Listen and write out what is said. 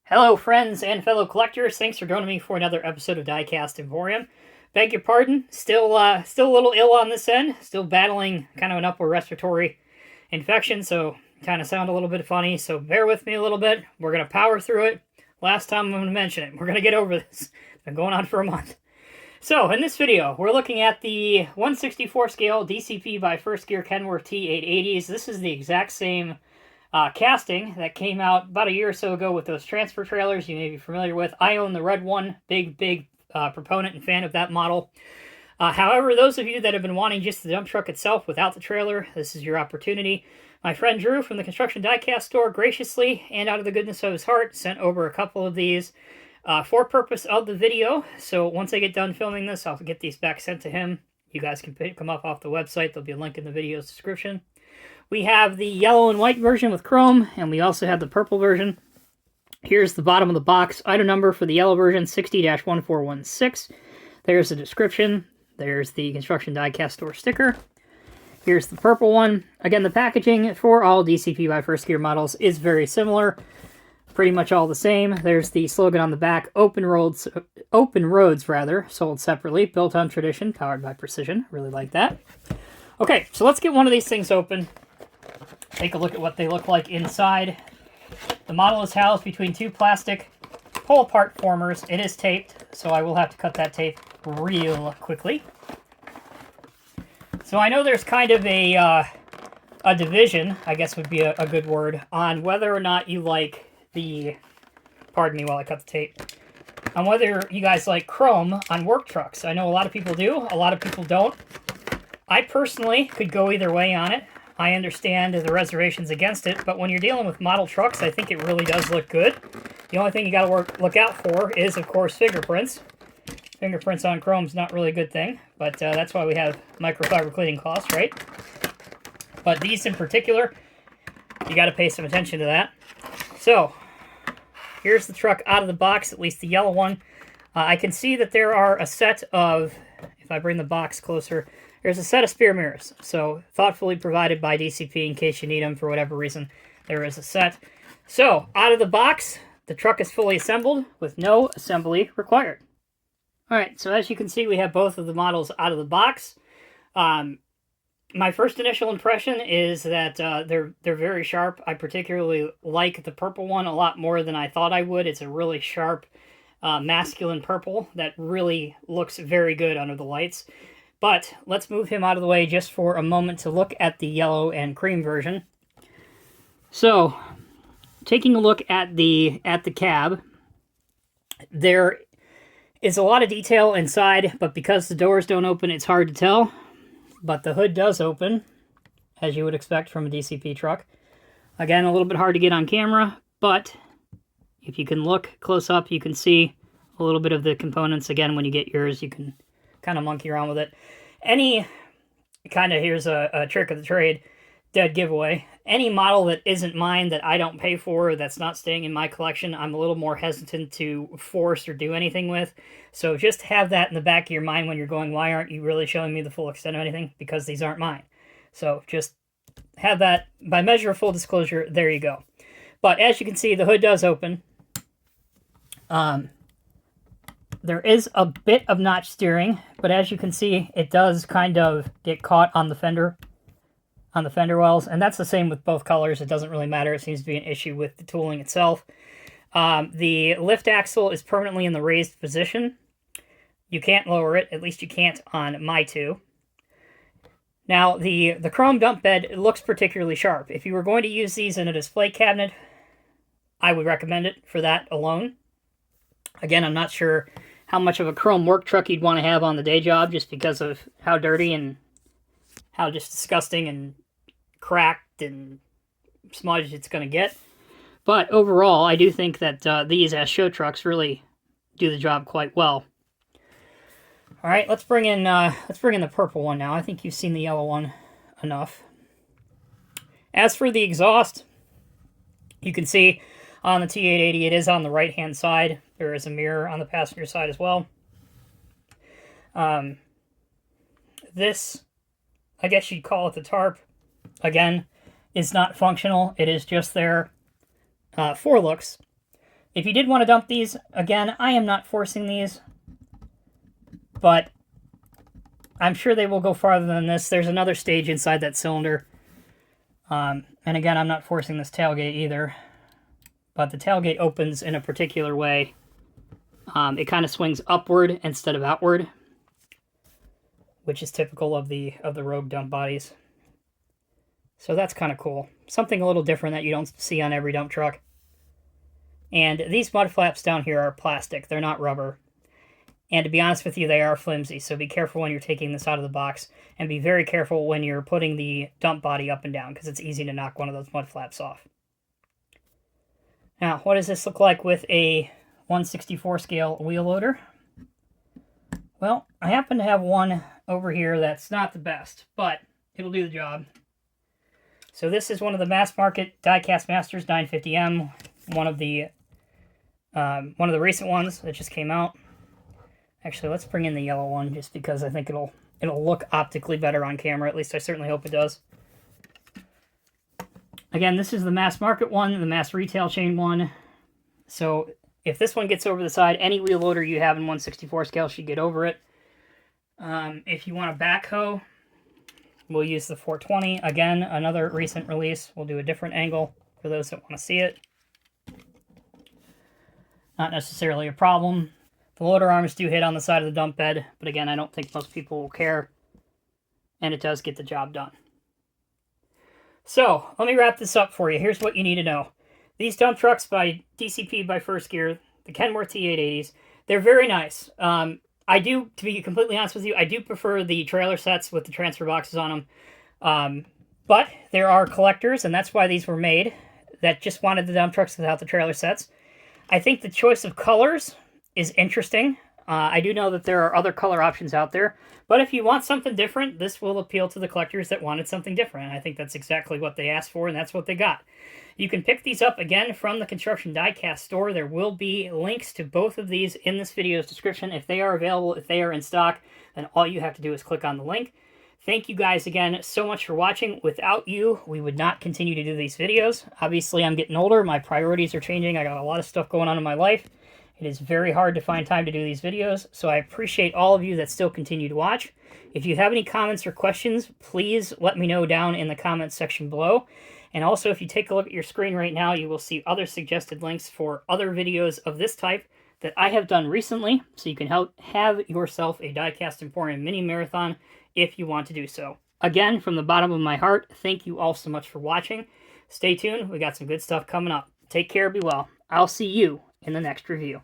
Hello, friends and fellow collectors. Thanks for joining me for another episode of Diecast Emporium. Beg your pardon. Still a little ill on this end. Still battling kind of an upper respiratory infection, so kind of sound a little bit funny. So bear with me a little bit. We're gonna power through it. Last time I'm gonna mention it. We're gonna get over this. It's been going on for a month. So in this video, we're looking at the 1/64 scale DCP by First Gear Kenworth T880s. This is the exact same casting that came out about a year or so ago with those transfer trailers you may be familiar with. I own the red one, big proponent and fan of that model. However, those of you that have been wanting just the dump truck itself without the trailer, this is your opportunity. My friend Drew from the Construction Diecast store graciously and out of the goodness of his heart sent over a couple of these for purpose of the video. So once I get done filming this, I'll get these back sent to him. You guys can pick them up off the website. There'll be a link in the video's description. We have the yellow and white version with chrome, and we also have the purple version. Here's the bottom of the box. Item number for the yellow version, 60-1416. There's the description. There's the Construction Diecast store sticker. Here's the purple one. Again, the packaging for all DCP by First Gear models is very similar. Pretty much all the same. There's the slogan on the back, open roads, sold separately, built on tradition, powered by precision. Really like that. Okay, so let's get one of these things open. Take a look at what they look like inside. The model is housed between two plastic pull-apart formers. It is taped, so I will have to cut that tape real quickly. So I know there's kind of a division, I guess would be a good word, on whether or not you like the, pardon me while I cut the tape, on whether you guys like chrome on work trucks. I know a lot of people do, a lot of people don't. I personally could go either way on it. I understand the reservations against it, but when you're dealing with model trucks, I think it really does look good. The only thing you got to look out for is, of course, fingerprints. Fingerprints on chrome is not really a good thing, but that's why we have microfiber cleaning cloths, right? But these in particular, you got to pay some attention to that. So, here's the truck out of the box, at least the yellow one. I can see that there are a set of, if I bring the box closer, there's a set of spear mirrors, so thoughtfully provided by DCP in case you need them for whatever reason. There is a set. So, out of the box, the truck is fully assembled with no assembly required. Alright, so as you can see, we have both of the models out of the box. My first initial impression is that they're very sharp. I particularly like the purple one a lot more than I thought I would. It's a really sharp, masculine purple that really looks very good under the lights. But let's move him out of the way just for a moment to look at the yellow and cream version. So, taking a look at the cab, there is a lot of detail inside, but because the doors don't open, it's hard to tell. But the hood does open, as you would expect from a DCP truck. Again, a little bit hard to get on camera, but if you can look close up, you can see a little bit of the components. Again, when you get yours, you can kind of monkey around with it. Here's a trick of the trade, dead giveaway. Any model that isn't mine, that I don't pay for, that's not staying in my collection, I'm a little more hesitant to force or do anything with. So just have that in the back of your mind when you're going, why aren't you really showing me the full extent of anything? Because these aren't mine. So just have that, by measure of full disclosure, there you go. But as you can see, the hood does open. There is a bit of notch steering, but as you can see, it does kind of get caught on the fender wells, and that's the same with both colors. It doesn't really matter. It seems to be an issue with the tooling itself. The lift axle is permanently in the raised position. You can't lower it, at least you can't on my two. Now, the chrome dump bed, it looks particularly sharp. If you were going to use these in a display cabinet, I would recommend it for that alone. Again, I'm not sure how much of a chrome work truck you'd want to have on the day job, just because of how dirty and how just disgusting and cracked and smudged it's going to get. But overall, I do think that these as show trucks really do the job quite well. All right, let's bring in the purple one now. I think you've seen the yellow one enough. As for the exhaust, you can see on the T880, it is on the right-hand side. There is a mirror on the passenger side as well. This, I guess you'd call it the tarp, again, is not functional. It is just there for looks. If you did want to dump these, again, I am not forcing these, but I'm sure they will go farther than this. There's another stage inside that cylinder. And again, I'm not forcing this tailgate either, but the tailgate opens in a particular way. It kind of swings upward instead of outward, which is typical of the Rouge dump bodies. So that's kind of cool. Something a little different that you don't see on every dump truck. And these mud flaps down here are plastic. They're not rubber. And to be honest with you, they are flimsy. So be careful when you're taking this out of the box. And be very careful when you're putting the dump body up and down, because it's easy to knock one of those mud flaps off. Now, what does this look like with a 1/64 scale wheel loader? Well, I happen to have one over here that's not the best, but it'll do the job. So this is one of the mass market Diecast Masters 950M, one of the recent ones that just came out. Actually, let's bring in the yellow one just because I think it'll look optically better on camera. At least I certainly hope it does. Again, this is the mass market one, the mass retail chain one. So if this one gets over the side, any wheel loader you have in 1/64 scale should get over it. If you want a backhoe, we'll use the 420. Again, another recent release. We'll do a different angle for those that want to see it. Not necessarily a problem. The loader arms do hit on the side of the dump bed, but again, I don't think most people will care. And it does get the job done. So, let me wrap this up for you. Here's what you need to know. These dump trucks by DCP by First Gear, the Kenworth T880s, they're very nice. I do, to be completely honest with you, I do prefer the trailer sets with the transfer boxes on them. But there are collectors, and that's why these were made, that just wanted the dump trucks without the trailer sets. I think the choice of colors is interesting. I do know that there are other color options out there, but if you want something different, this will appeal to the collectors that wanted something different. And I think that's exactly what they asked for, and that's what they got. You can pick these up, again, from the Construction Diecast store. There will be links to both of these in this video's description. If they are available, if they are in stock, then all you have to do is click on the link. Thank you guys again so much for watching. Without you, we would not continue to do these videos. Obviously, I'm getting older. My priorities are changing. I got a lot of stuff going on in my life. It is very hard to find time to do these videos, so I appreciate all of you that still continue to watch. If you have any comments or questions, please let me know down in the comments section below. And also, if you take a look at your screen right now, you will see other suggested links for other videos of this type that I have done recently, so you can have yourself a Diecast Emporium mini marathon if you want to do so. Again, from the bottom of my heart, thank you all so much for watching. Stay tuned. We got some good stuff coming up. Take care. Be well. I'll see you in the next review.